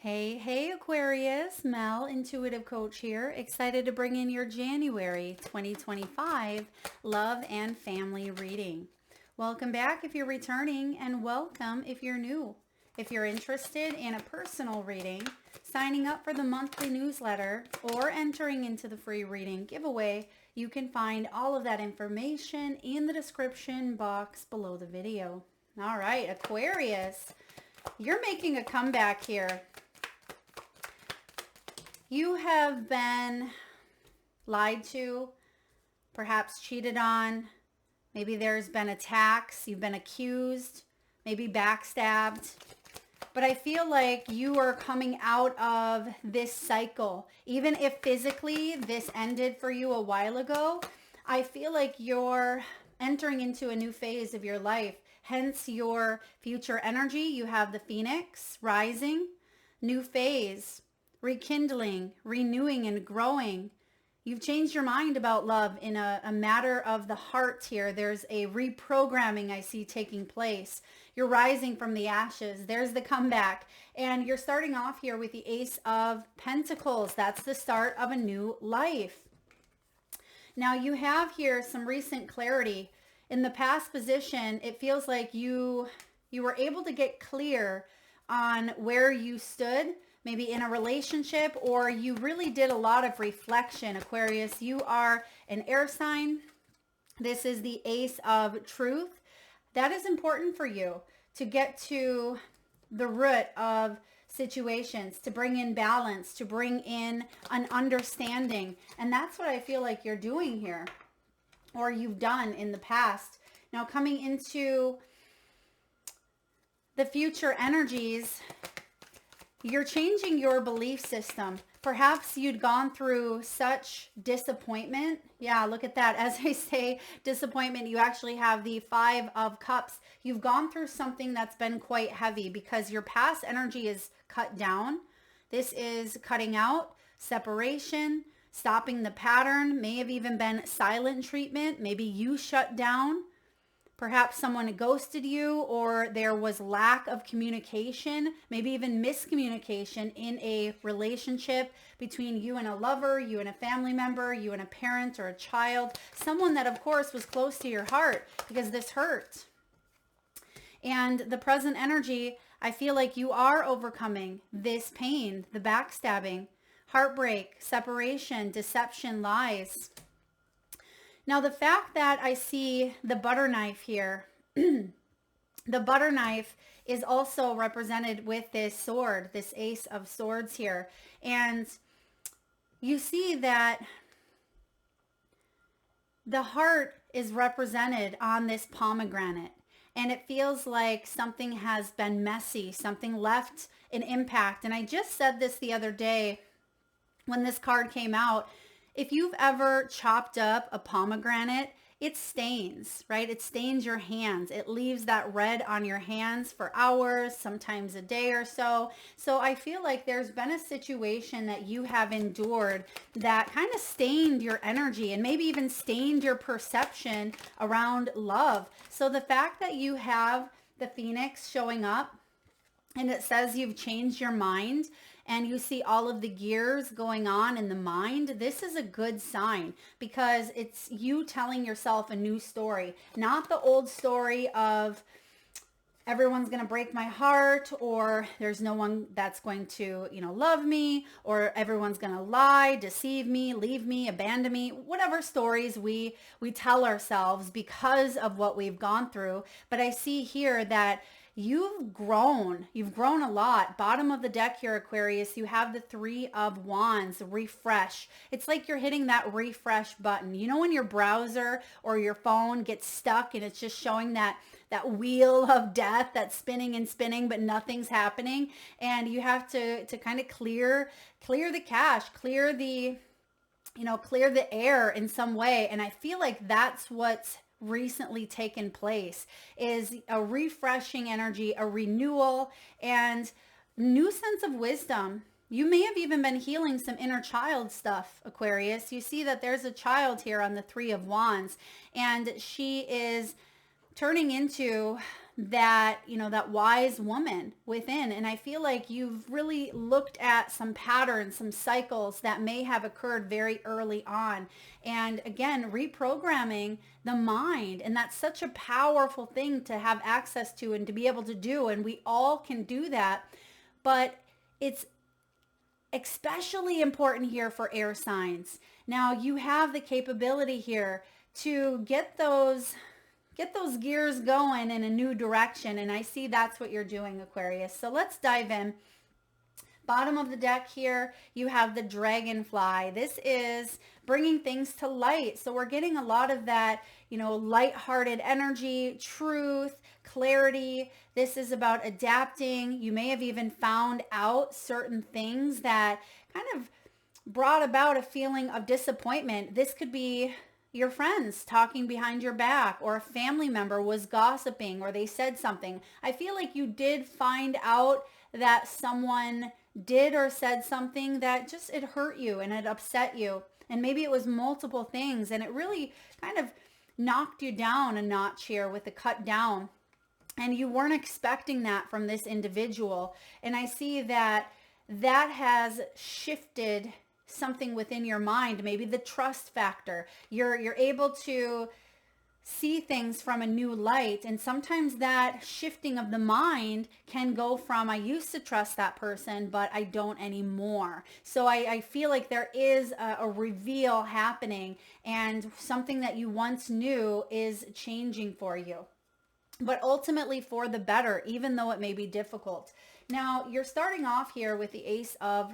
Hey, Aquarius, Mel, intuitive coach here. Excited to bring in your January 2025 love and family reading. Welcome back if you're returning, and welcome if you're new. If you're interested in a personal reading, signing up for the monthly newsletter, or entering into the free reading giveaway, you can find all of that information in the description box below the video. All right, Aquarius, you're making a comeback here. You have been lied to, perhaps cheated on. Maybe there's been attacks. You've been accused, maybe backstabbed. But I feel like you are coming out of this cycle. Even if physically this ended for you a while ago, I feel like you're entering into a new phase of your life. Hence your future energy. You have the Phoenix rising, new phase, rekindling, renewing, and growing. You've changed your mind about love in a matter of the heart here. There's a reprogramming I see taking place. You're rising from the ashes. There's the comeback. And you're starting off here with the Ace of Pentacles. That's the start of a new life. Now you have here some recent clarity. In the past position, it feels like you were able to get clear on where you stood, maybe in a relationship, or you really did a lot of reflection. Aquarius, you are an air sign. This is the Ace of Truth. That is important for you to get to the root of situations, to bring in balance, to bring in an understanding. And that's what I feel like you're doing here, or you've done in the past. Now coming into the future energies, you're changing your belief system. Perhaps you'd gone through such disappointment. Yeah, look at that. As I say disappointment, you actually have the Five of Cups. You've gone through something that's been quite heavy because your past energy is cut down. This is cutting out, separation, stopping the pattern. May have even been silent treatment. Maybe you shut down. Perhaps someone ghosted you, or there was lack of communication, maybe even miscommunication in a relationship between you and a lover, you and a family member, you and a parent or a child, someone that of course was close to your heart, because this hurt. And the present energy, I feel like you are overcoming this pain, the backstabbing, heartbreak, separation, deception, lies. Now, the fact that I see the butter knife here, the butter knife is also represented with this sword, this Ace of Swords here. And you see that the heart is represented on this pomegranate. And it feels like something has been messy, something left an impact. And I just said this the other day when this card came out. If you've ever chopped up a pomegranate, it stains, right? It stains your hands. It leaves that red on your hands for hours, sometimes a day or so. So I feel like there's been a situation that you have endured that kind of stained your energy and maybe even stained your perception around love. So the fact that you have the Phoenix showing up and it says you've changed your mind, and you see all of the gears going on in the mind, this is a good sign, because it's you telling yourself a new story, not the old story of everyone's going to break my heart, or there's no one that's going to, love me, or everyone's going to lie, deceive me, leave me, abandon me, whatever stories we tell ourselves because of what we've gone through. But I see here that you've grown a lot. Bottom of the deck here, Aquarius, you have the Three of Wands, refresh. It's like you're hitting that refresh button. You know when your browser or your phone gets stuck and it's just showing that wheel of death that's spinning and spinning, but nothing's happening. And you have to kind of clear the cache, clear the air in some way. And I feel like that's what's recently taken place, is a refreshing energy, a renewal, and new sense of wisdom. You may have even been healing some inner child stuff, Aquarius. You see that there's a child here on the Three of Wands, and she is turning into that, that wise woman within. And I feel like you've really looked at some patterns, some cycles that may have occurred very early on. And again, reprogramming the mind. And that's such a powerful thing to have access to and to be able to do. And we all can do that. But it's especially important here for air signs. Now you have the capability here to get those gears going in a new direction. And I see that's what you're doing, Aquarius. So let's dive in. Bottom of the deck here, you have the dragonfly. This is bringing things to light. So we're getting a lot of that, lighthearted energy, truth, clarity. This is about adapting. You may have even found out certain things that kind of brought about a feeling of disappointment. This could be your friends talking behind your back, or a family member was gossiping, or they said something. I feel like you did find out that someone did or said something that just, it hurt you and it upset you. And maybe it was multiple things, and it really kind of knocked you down a notch here with the cut down. And you weren't expecting that from this individual. And I see that has shifted something within your mind, maybe the trust factor. You're able to see things from a new light. And sometimes that shifting of the mind can go from, I used to trust that person, but I don't anymore. So I feel like there is a reveal happening, and something that you once knew is changing for you, but ultimately for the better, even though it may be difficult. Now you're starting off here with the Ace of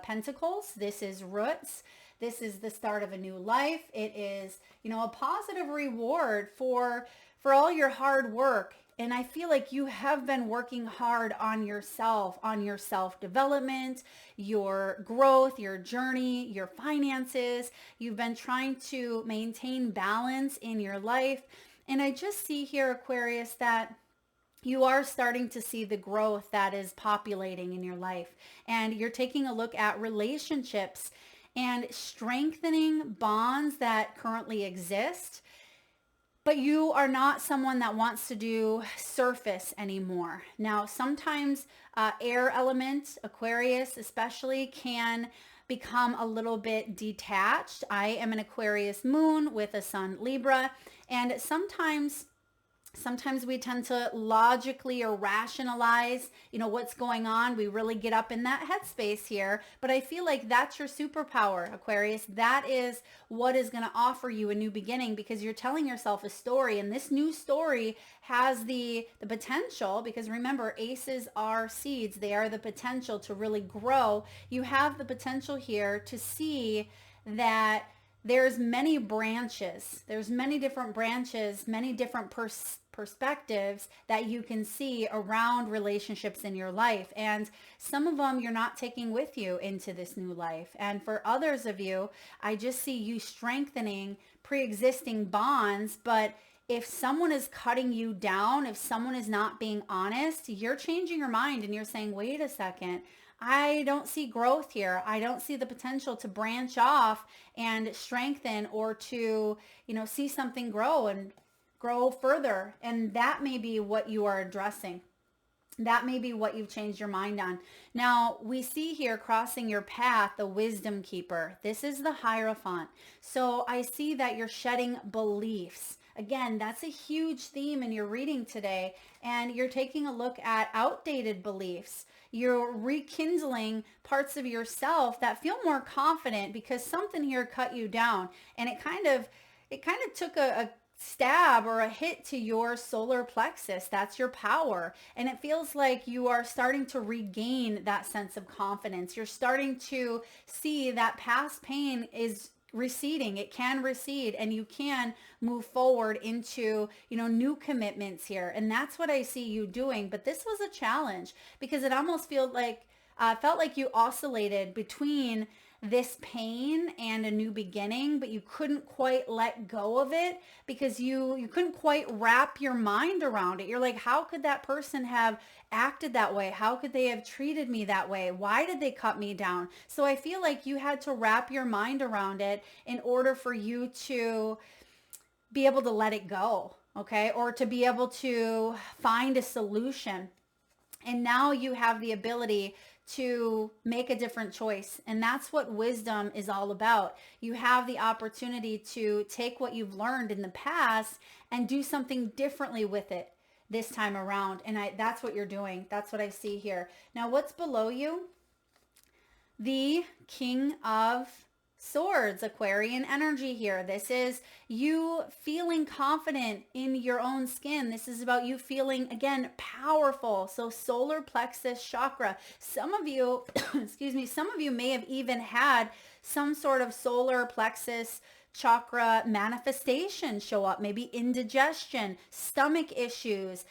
Pentacles. This is roots. This is the start of a new life. It is, a positive reward for all your hard work. And I feel like you have been working hard on yourself, on your self-development, your growth, your journey, your finances. You've been trying to maintain balance in your life. And I just see here, Aquarius, that you are starting to see the growth that is populating in your life. And you're taking a look at relationships and strengthening bonds that currently exist. But you are not someone that wants to do surface anymore. Now, sometimes air element, Aquarius especially, can become a little bit detached. I am an Aquarius moon with a sun Libra. And sometimes we tend to logically or rationalize, what's going on. We really get up in that headspace here. But I feel like that's your superpower, Aquarius. That is what is going to offer you a new beginning, because you're telling yourself a story. And this new story has the potential, because remember, aces are seeds. They are the potential to really grow. You have the potential here to see that there's many branches. There's many different branches, many different perspectives that you can see around relationships in your life. And some of them you're not taking with you into this new life. And for others of you, I just see you strengthening pre-existing bonds. But if someone is cutting you down, if someone is not being honest, you're changing your mind and you're saying, wait a second, I don't see growth here. I don't see the potential to branch off and strengthen, or to, see something grow and grow further. And that may be what you are addressing. That may be what you've changed your mind on. Now, we see here crossing your path, the wisdom keeper. This is the Hierophant. So I see that you're shedding beliefs. Again, that's a huge theme in your reading today. And you're taking a look at outdated beliefs. You're rekindling parts of yourself that feel more confident, because something here cut you down. And it kind of took a stab or a hit to your solar plexus. That's your power. And it feels like you are starting to regain that sense of confidence. You're starting to see that past pain is receding. It can recede, and you can move forward into, new commitments here. And that's what I see you doing. But this was a challenge, because it almost felt like you oscillated between this pain and a new beginning, but you couldn't quite let go of it, because you couldn't quite wrap your mind around it. You're like, how could that person have acted that way? How could they have treated me that way? Why did they cut me down? So I feel like you had to wrap your mind around it in order for you to be able to let it go. okay, or to be able to find a solution. And now you have the ability to make a different choice. And that's what wisdom is all about. You have the opportunity to take what you've learned in the past and do something differently with it this time around. And that's what you're doing. That's what I see here. Now, what's below you? The King of Swords, Aquarian energy here. This is you feeling confident in your own skin. This is about you feeling, again, powerful. So solar plexus chakra. Some of you, excuse me, some of you may have even had some sort of solar plexus chakra manifestation show up, maybe indigestion, stomach issues,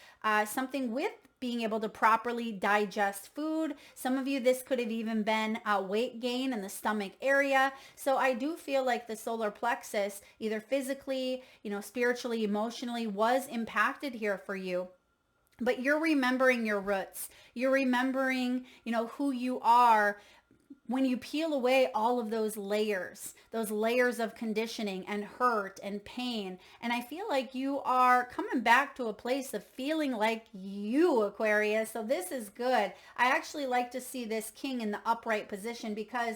something with being able to properly digest food. Some of you, this could have even been weight gain in the stomach area. So I do feel like the solar plexus, either physically, spiritually, emotionally, was impacted here for you. But you're remembering your roots. You're remembering, who you are when you peel away all of those layers of conditioning and hurt and pain. And I feel like you are coming back to a place of feeling like you, Aquarius. So this is good. I actually like to see this king in the upright position because,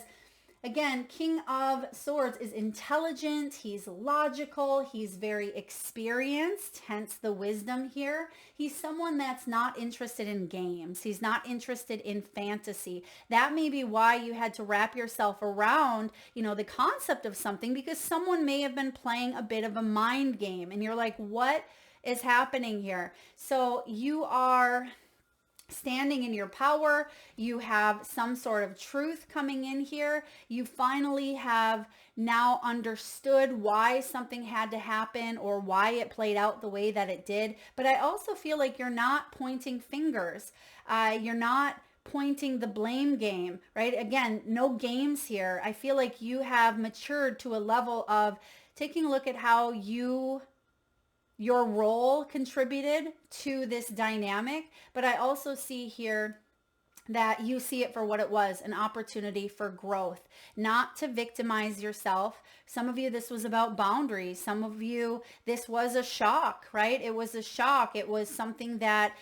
again, King of Swords is intelligent, he's logical, he's very experienced, hence the wisdom here. He's someone that's not interested in games. He's not interested in fantasy. That may be why you had to wrap yourself around, the concept of something, because someone may have been playing a bit of a mind game and you're like, what is happening here? So you are standing in your power. You have some sort of truth coming in here. You finally have now understood why something had to happen or why it played out the way that it did. But I also feel like you're not pointing fingers. You're not pointing the blame game, right? Again, no games here. I feel like you have matured to a level of taking a look at how your role contributed to this dynamic, but I also see here that you see it for what it was, an opportunity for growth, not to victimize yourself. Some of you, this was about boundaries. Some of you, this was a shock, right? It was a shock. It was something that,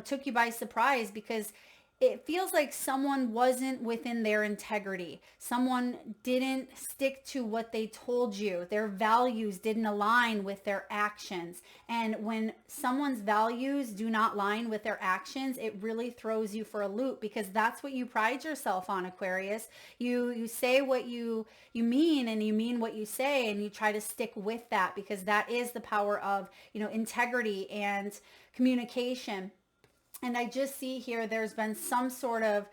took you by surprise because it feels like someone wasn't within their integrity. Someone didn't stick to what they told you. Their values didn't align with their actions. And when someone's values do not align with their actions, it really throws you for a loop because that's what you pride yourself on, Aquarius. You say what you mean and you mean what you say and you try to stick with that because that is the power of, integrity and communication. And I just see here there's been some sort of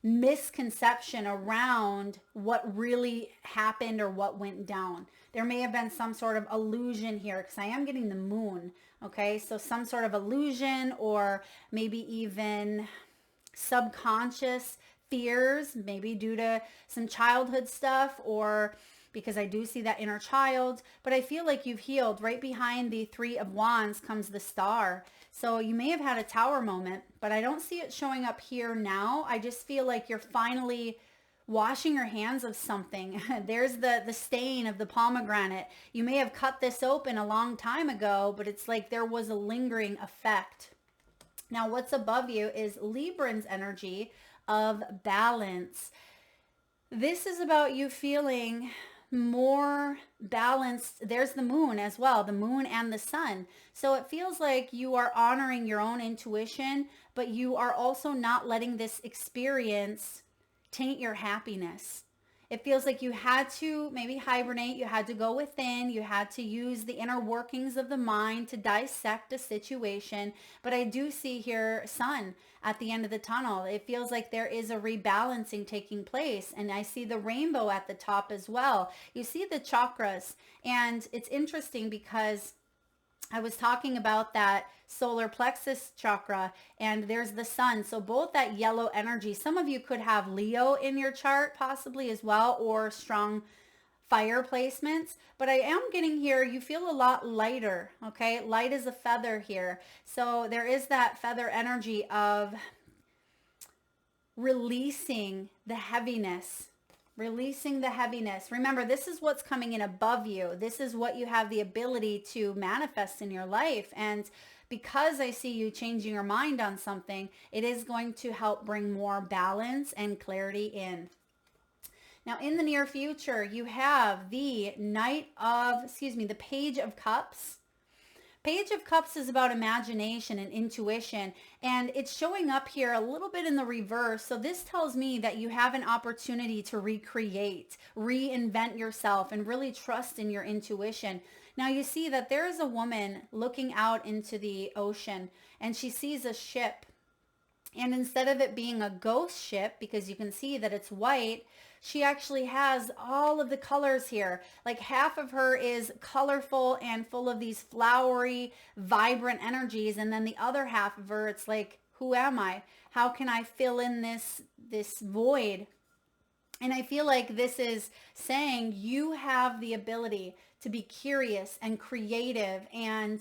misconception around what really happened or what went down. There may have been some sort of illusion here because I am getting the moon. Okay, so some sort of illusion or maybe even subconscious fears, maybe due to some childhood stuff or because I do see that inner child, but I feel like you've healed. Right behind the Three of Wands comes the Star. So you may have had a tower moment, but I don't see it showing up here now. I just feel like you're finally washing your hands of something. There's the stain of the pomegranate. You may have cut this open a long time ago, but it's like there was a lingering effect. Now what's above you is Libran's energy of balance. This is about you feeling more balanced. There's the moon as well, the moon and the sun. So it feels like you are honoring your own intuition, but you are also not letting this experience taint your happiness. It feels like you had to maybe hibernate, you had to go within, you had to use the inner workings of the mind to dissect a situation. But I do see here sun at the end of the tunnel. It feels like there is a rebalancing taking place. And I see the rainbow at the top as well. You see the chakras. And it's interesting because I was talking about that solar plexus chakra and there's the sun. So both that yellow energy, some of you could have Leo in your chart possibly as well, or strong fire placements. But I am getting here, you feel a lot lighter, okay? Light as a feather here. So there is that feather energy of releasing the heaviness Releasing the heaviness. Remember, this is what's coming in above you. This is what you have the ability to manifest in your life. And because I see you changing your mind on something, it is going to help bring more balance and clarity in. Now, in the near future, you have the the Page of Cups. Page of Cups is about imagination and intuition, and it's showing up here a little bit in the reverse. So this tells me that you have an opportunity to recreate, reinvent yourself, and really trust in your intuition. Now you see that there is a woman looking out into the ocean, and she sees a ship. And instead of it being a ghost ship, because you can see that it's white, she actually has all of the colors here. Like half of her is colorful and full of these flowery, vibrant energies. And then the other half of her, it's like, who am I? How can I fill in this void? And I feel like this is saying you have the ability to be curious and creative and,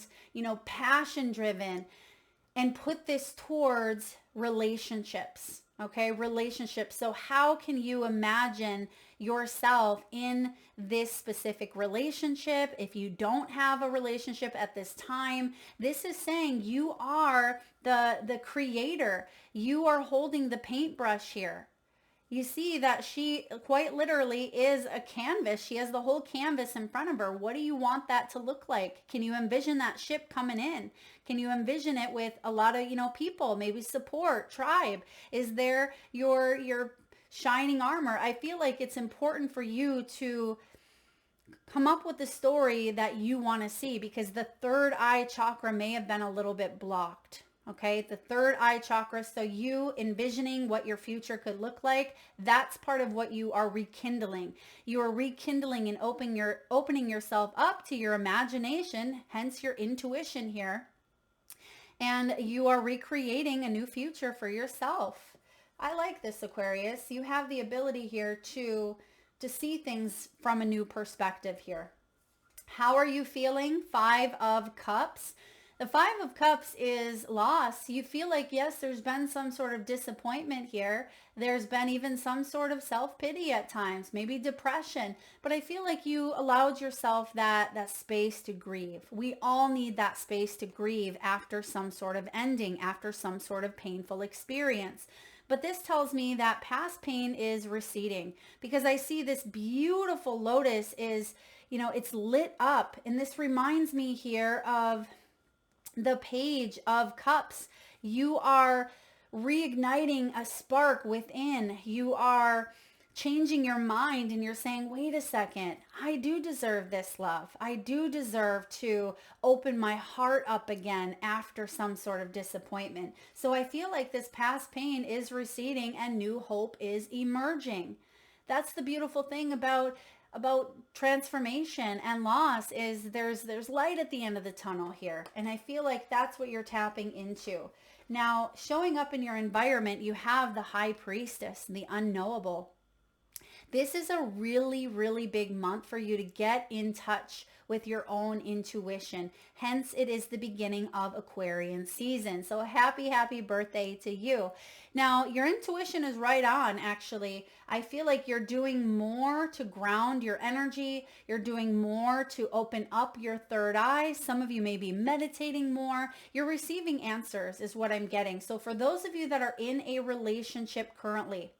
passion driven, and put this towards relationships. Okay, relationships. So how can you imagine yourself in this specific relationship? If you don't have a relationship at this time, this is saying you are the creator. You are holding the paintbrush here. You see that she quite literally is a canvas. She has the whole canvas in front of her. What do you want that to look like? Can you envision that ship coming in? Can you envision it with a lot of, people, maybe support, tribe? Is there your shining armor? I feel like it's important for you to come up with the story that you want to see, because the third eye chakra may have been a little bit blocked. Okay, the third eye chakra. So you envisioning what your future could look like, that's part of what you are rekindling. You are rekindling and opening yourself up to your imagination, hence your intuition here. And you are recreating a new future for yourself. I like this, Aquarius. You have the ability here to see things from a new perspective here. How are you feeling? 5 of Cups. The 5 of Cups is loss. You feel like, yes, there's been some sort of disappointment here. There's been even some sort of self-pity at times, maybe depression. But I feel like you allowed yourself that space to grieve. We all need that space to grieve after some sort of ending, after some sort of painful experience. But this tells me that past pain is receding, because I see this beautiful lotus is, it's lit up. And this reminds me here of the Page of Cups. You are reigniting a spark within. You are changing your mind, and you're saying, wait a second, I do deserve this love. I do deserve to open my heart up again after some sort of disappointment. So I feel like this past pain is receding and new hope is emerging. That's the beautiful thing about transformation and loss, is there's light at the end of the tunnel here. And I feel like that's what you're tapping into. Now, showing up in your environment, you have the High Priestess, the unknowable. This is a really, really big month for you to get in touch with your own intuition. Hence, it is the beginning of Aquarian season. So happy, happy birthday to you. Now, your intuition is right on, actually. I feel like you're doing more to ground your energy. You're doing more to open up your third eye. Some of you may be meditating more. You're receiving answers is what I'm getting. So for those of you that are in a relationship currently,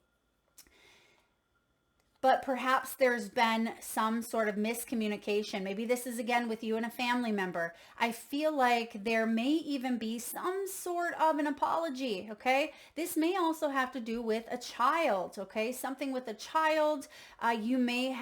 but perhaps there's been some sort of miscommunication. Maybe this is again with you and a family member. I feel like there may even be some sort of an apology, okay? This may also have to do with a child, okay? Something with a child. You may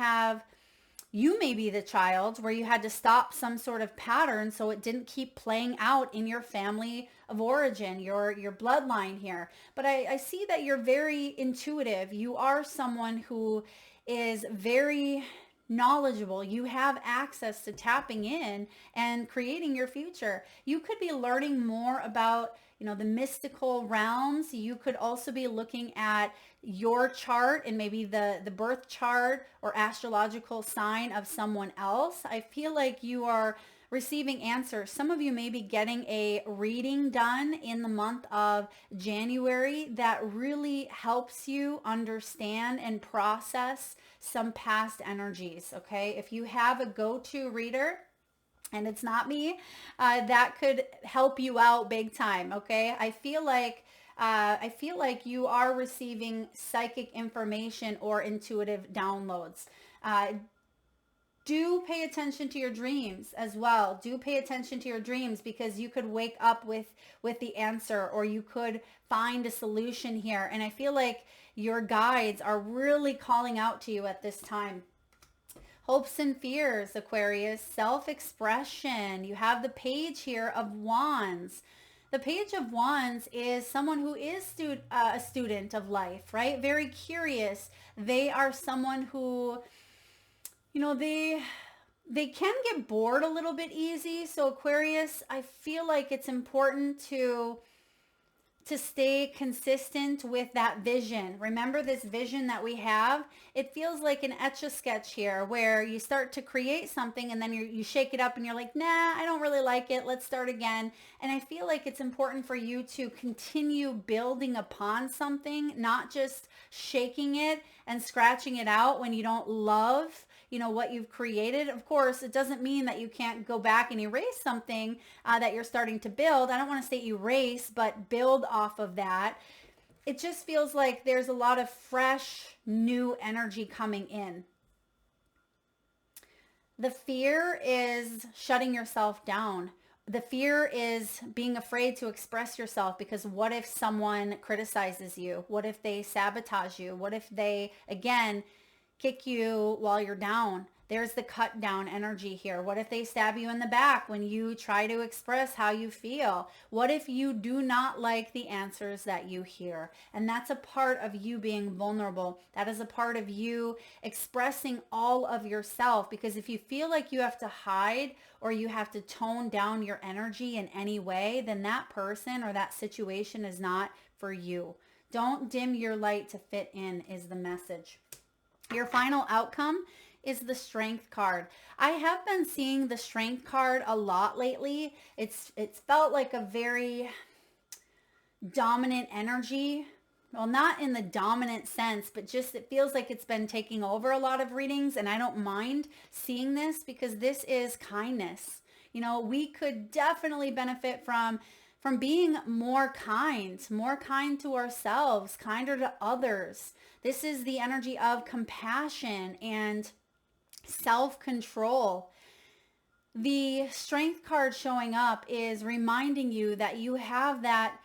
be the child where you had to stop some sort of pattern so it didn't keep playing out in your family of origin, your bloodline here. But I see that you're very intuitive. You are someone who is very knowledgeable. You have access to tapping in and creating your future. You could be learning more about, the mystical realms. You could also be looking at your chart and maybe the birth chart or astrological sign of someone else. I feel like you are receiving answers. Some of you may be getting a reading done in the month of January that really helps you understand and process some past energies, okay? If you have a go-to reader, and it's not me, that could help you out big time, okay? I feel like you are receiving psychic information or intuitive downloads. Do pay attention to your dreams as well. Do pay attention to your dreams, because you could wake up with the answer, or you could find a solution here. And I feel like your guides are really calling out to you at this time. Hopes and fears, Aquarius, self-expression. You have the page here of Wands. The Page of Wands is someone who is a student of life, right? Very curious. They are someone who, they can get bored a little bit easy. So Aquarius, I feel like it's important to stay consistent with that vision. Remember this vision that we have? It feels like an Etch-a-Sketch here, where you start to create something and then you shake it up and you're like, nah, I don't really like it. Let's start again. And I feel like it's important for you to continue building upon something, not just shaking it and scratching it out when you don't love what you've created. Of course, it doesn't mean that you can't go back and erase something that you're starting to build. I don't want to say erase, but build off of that. It just feels like there's a lot of fresh, new energy coming in. The fear is shutting yourself down. The fear is being afraid to express yourself, because what if someone criticizes you? What if they sabotage you? What if they, again, kick you while you're down? There's the cut down energy here. What if they stab you in the back when you try to express how you feel? What if you do not like the answers that you hear? And that's a part of you being vulnerable. That is a part of you expressing all of yourself, because if you feel like you have to hide or you have to tone down your energy in any way, then that person or that situation is not for you. Don't dim your light to fit in is the message. Your final outcome is the Strength card. I have been seeing the Strength card a lot lately. It's felt like a very dominant energy. Well, not in the dominant sense, but just it feels like it's been taking over a lot of readings, and I don't mind seeing this, because this is kindness. We could definitely benefit from being more kind to ourselves, kinder to others. This is the energy of compassion and self-control. The Strength card showing up is reminding you that you have that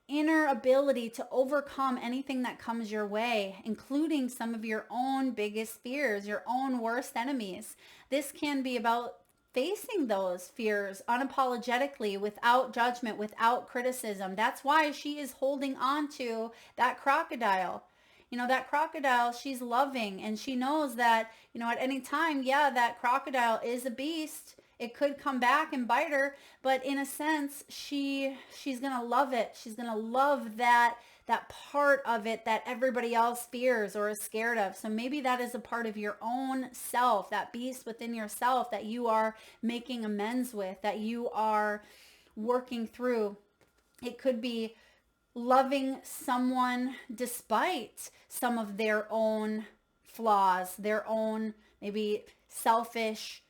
inner ability to overcome anything that comes your way, including some of your own biggest fears, your own worst enemies. This can be about facing those fears unapologetically, without judgment, without criticism. That's why she is holding on to that crocodile. That crocodile, she's loving, and she knows that, at any time, yeah, that crocodile is a beast. It could come back and bite her, but in a sense, she's going to love it. She's going to love that part of it that everybody else fears or is scared of. So maybe that is a part of your own self, that beast within yourself that you are making amends with, that you are working through. It could be loving someone despite some of their own flaws, their own maybe selfish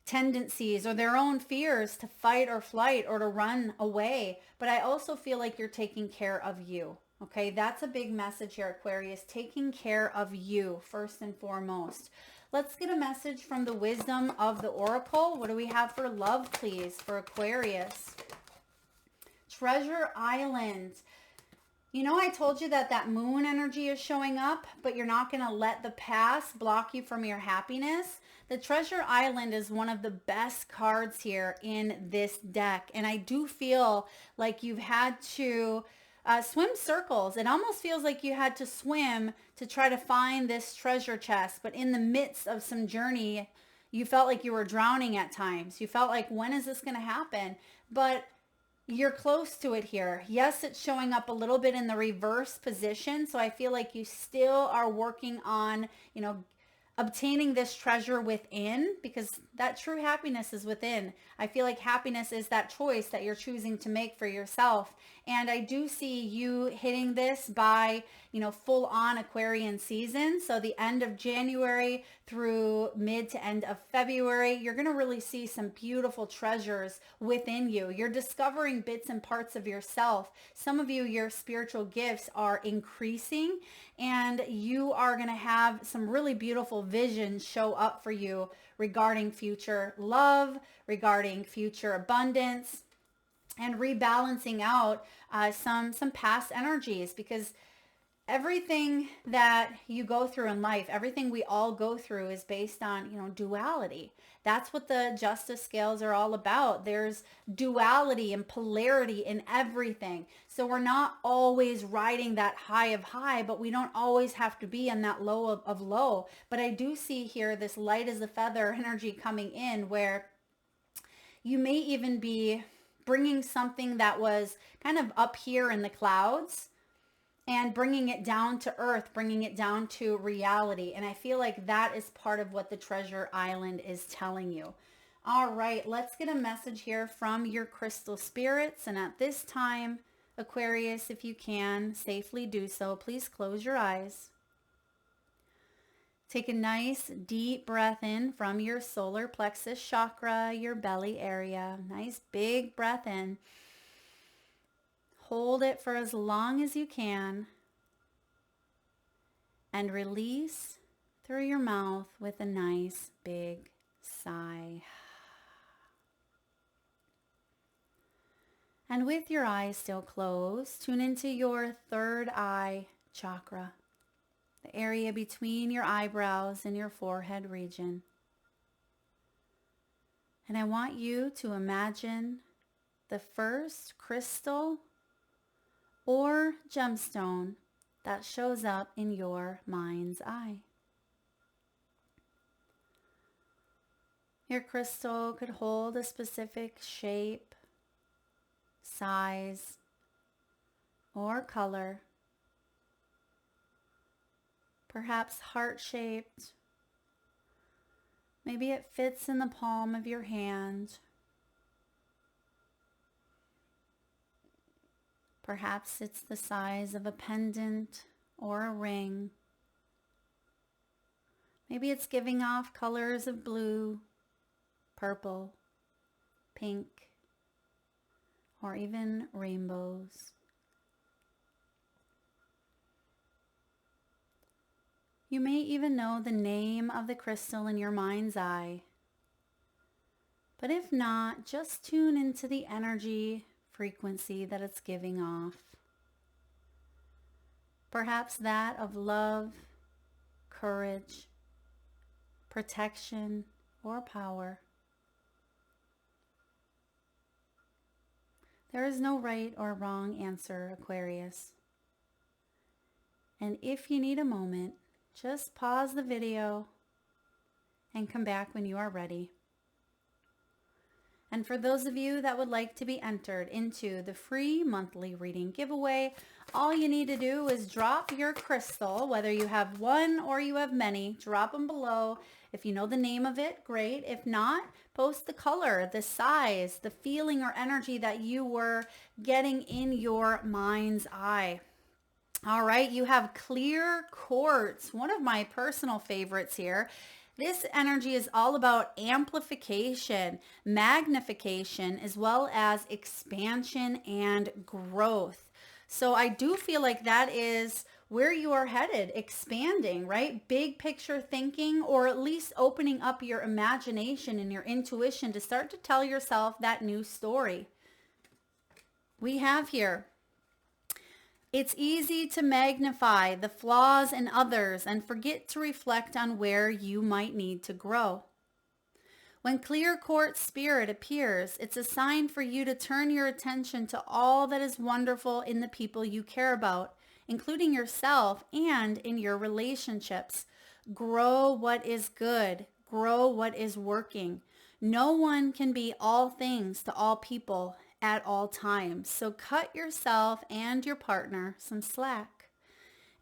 tendencies, or their own fears to fight or flight or to run away. But I also feel like you're taking care of you. Okay, that's a big message here, Aquarius. Taking care of you first and foremost. Let's get a message from the wisdom of the Oracle. What do we have for love, please, for Aquarius? Treasure Island. I told you that moon energy is showing up, but you're not going to let the past block you from your happiness. The Treasure Island is one of the best cards here in this deck. And I do feel like you've had to swim circles. It almost feels like you had to swim to try to find this treasure chest. But in the midst of some journey, you felt like you were drowning at times. You felt like, when is this going to happen? But you're close to it here. Yes, it's showing up a little bit in the reverse position. So I feel like you still are working on, obtaining this treasure within, because that true happiness is within. I feel like happiness is that choice that you're choosing to make for yourself. And I do see you hitting this by, full on Aquarian season. So the end of January through mid to end of February, you're going to really see some beautiful treasures within you. You're discovering bits and parts of yourself. Some of you, your spiritual gifts are increasing, and you are going to have some really beautiful visions show up for you regarding future love, regarding future abundance, and rebalancing out some past energies, because everything that you go through in life, everything we all go through is based on, duality. That's what the justice scales are all about. There's duality and polarity in everything. So we're not always riding that high of high, but we don't always have to be on that low of low. But I do see here this light as a feather energy coming in, where you may even be bringing something that was kind of up here in the clouds and bringing it down to earth, bringing it down to reality. And I feel like that is part of what the treasure island is telling you. All right, let's get a message here from your crystal spirits. And at this time, Aquarius, if you can safely do so, please close your eyes. Take a nice deep breath in from your solar plexus chakra, your belly area. Nice big breath in. Hold it for as long as you can. And release through your mouth with a nice big sigh. And with your eyes still closed, tune into your third eye chakra, the area between your eyebrows and your forehead region. And I want you to imagine the first crystal or gemstone that shows up in your mind's eye. Your crystal could hold a specific shape, size, or color. Perhaps heart-shaped. Maybe it fits in the palm of your hand. Perhaps it's the size of a pendant or a ring. Maybe it's giving off colors of blue, purple, pink, or even rainbows. You may even know the name of the crystal in your mind's eye. But if not, just tune into the energy frequency that it's giving off. Perhaps that of love, courage, protection, or power. There is no right or wrong answer, Aquarius. And if you need a moment, just pause the video and come back when you are ready. And for those of you that would like to be entered into the free monthly reading giveaway, all you need to do is drop your crystal, whether you have one or you have many, drop them below. If you know the name of it, great. If not, post the color, the size, the feeling or energy that you were getting in your mind's eye. All right, you have clear quartz, one of my personal favorites here. This energy is all about amplification, magnification, as well as expansion and growth. So I do feel like that is where you are headed, expanding, right? Big picture thinking, or at least opening up your imagination and your intuition to start to tell yourself that new story. We have here, it's easy to magnify the flaws in others and forget to reflect on where you might need to grow. When clear quartz spirit appears, it's a sign for you to turn your attention to all that is wonderful in the people you care about, including yourself and in your relationships. Grow what is good. Grow what is working. No one can be all things to all people at all times. So cut yourself and your partner some slack.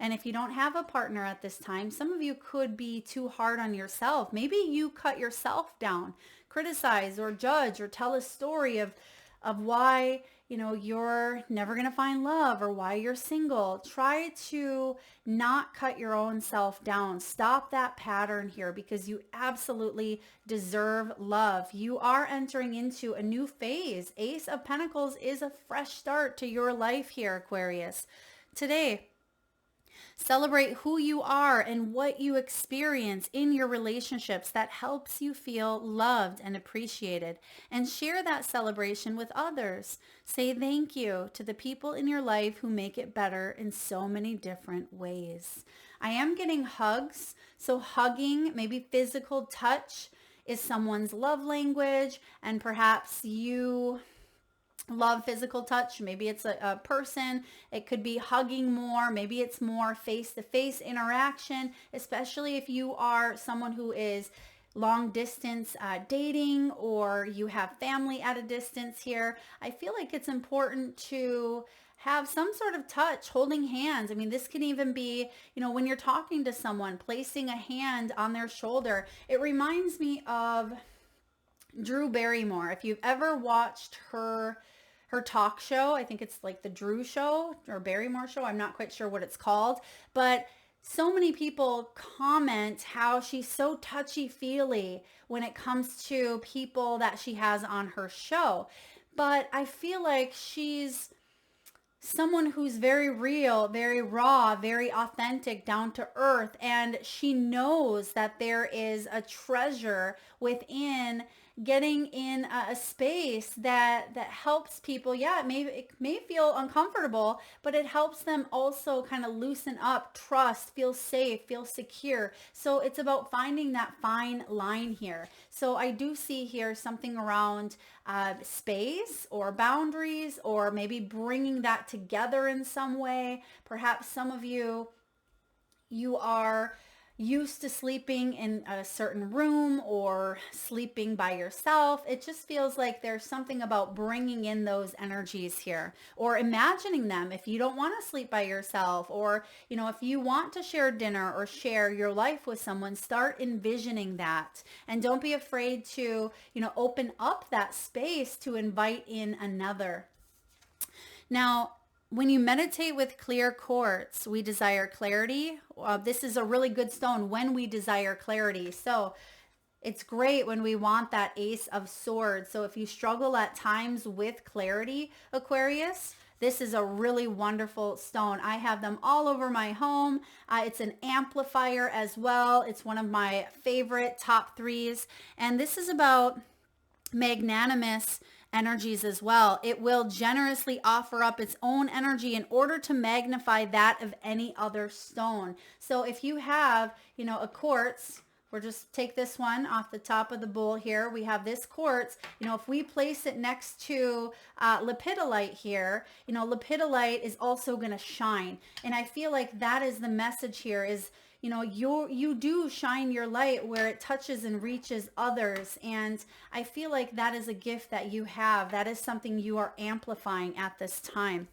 And if you don't have a partner at this time, some of you could be too hard on yourself. Maybe you cut yourself down, criticize or judge or tell a story of why, you're never going to find love or why you're single. Try to not cut your own self down. Stop that pattern here because you absolutely deserve love. You are entering into a new phase. Ace of Pentacles is a fresh start to your life here, Aquarius. Today, celebrate who you are and what you experience in your relationships that helps you feel loved and appreciated. And share that celebration with others. Say thank you to the people in your life who make it better in so many different ways. I am getting hugs. So hugging, maybe physical touch, is someone's love language. And perhaps you love physical touch. Maybe it's a person. It could be hugging more. Maybe it's more face-to-face interaction, especially if you are someone who is long distance dating or you have family at a distance here. I feel like it's important to have some sort of touch, holding hands. I mean, this can even be, when you're talking to someone, placing a hand on their shoulder. It reminds me of Drew Barrymore. If you've ever watched her talk show, I think it's like the Drew Show or Barrymore Show. I'm not quite sure what it's called, but so many people comment how she's so touchy-feely when it comes to people that she has on her show. But I feel like she's someone who's very real, very raw, very authentic, down to earth. And she knows that there is a treasure within getting in a space that helps people. Yeah, it may feel uncomfortable, but it helps them also kind of loosen up, trust, feel safe, feel secure. So it's about finding that fine line here. So I do see here something around space or boundaries, or maybe bringing that together in some way. Perhaps some of you are used to sleeping in a certain room or sleeping by yourself. It just feels like there's something about bringing in those energies here, or imagining them if you don't want to sleep by yourself, or if you want to share dinner or share your life with someone, start envisioning that. And don't be afraid to open up that space to invite in another. Now, when you meditate with clear quartz, we desire clarity. This is a really good stone when we desire clarity. So it's great when we want that Ace of Swords. So if you struggle at times with clarity, Aquarius, this is a really wonderful stone. I have them all over my home. It's an amplifier as well. It's one of my favorite top threes. And this is about magnanimous energies as well. It will generously offer up its own energy in order to magnify that of any other stone. So if you have, a quartz, we'll just take this one off the top of the bowl here. We have this quartz. If we place it next to lepidolite here, lepidolite is also going to shine. And I feel like that is the message here is, you do shine your light where it touches and reaches others. And I feel like that is a gift that you have. That is something you are amplifying at this time.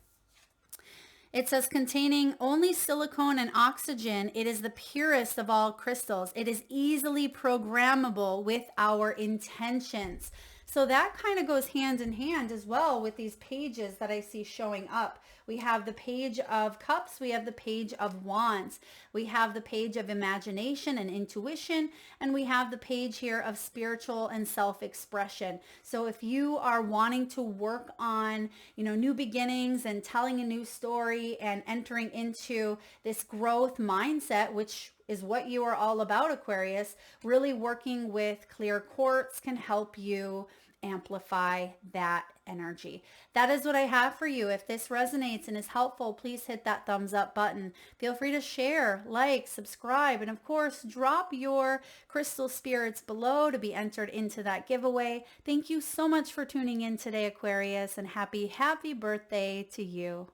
It says containing only silicone and oxygen. It is the purest of all crystals. It is easily programmable with our intentions. So that kind of goes hand in hand as well with these pages that I see showing up. We have the page of cups. We have the page of wands. We have the page of imagination and intuition. And we have the page here of spiritual and self-expression. So if you are wanting to work on, new beginnings and telling a new story and entering into this growth mindset, which is what you are all about, Aquarius, really working with clear quartz can help you amplify that energy. That is what I have for you. If this resonates and is helpful, please hit that thumbs up button. Feel free to share, like, subscribe, and of course, drop your crystal spirits below to be entered into that giveaway. Thank you so much for tuning in today, Aquarius, and happy birthday to you.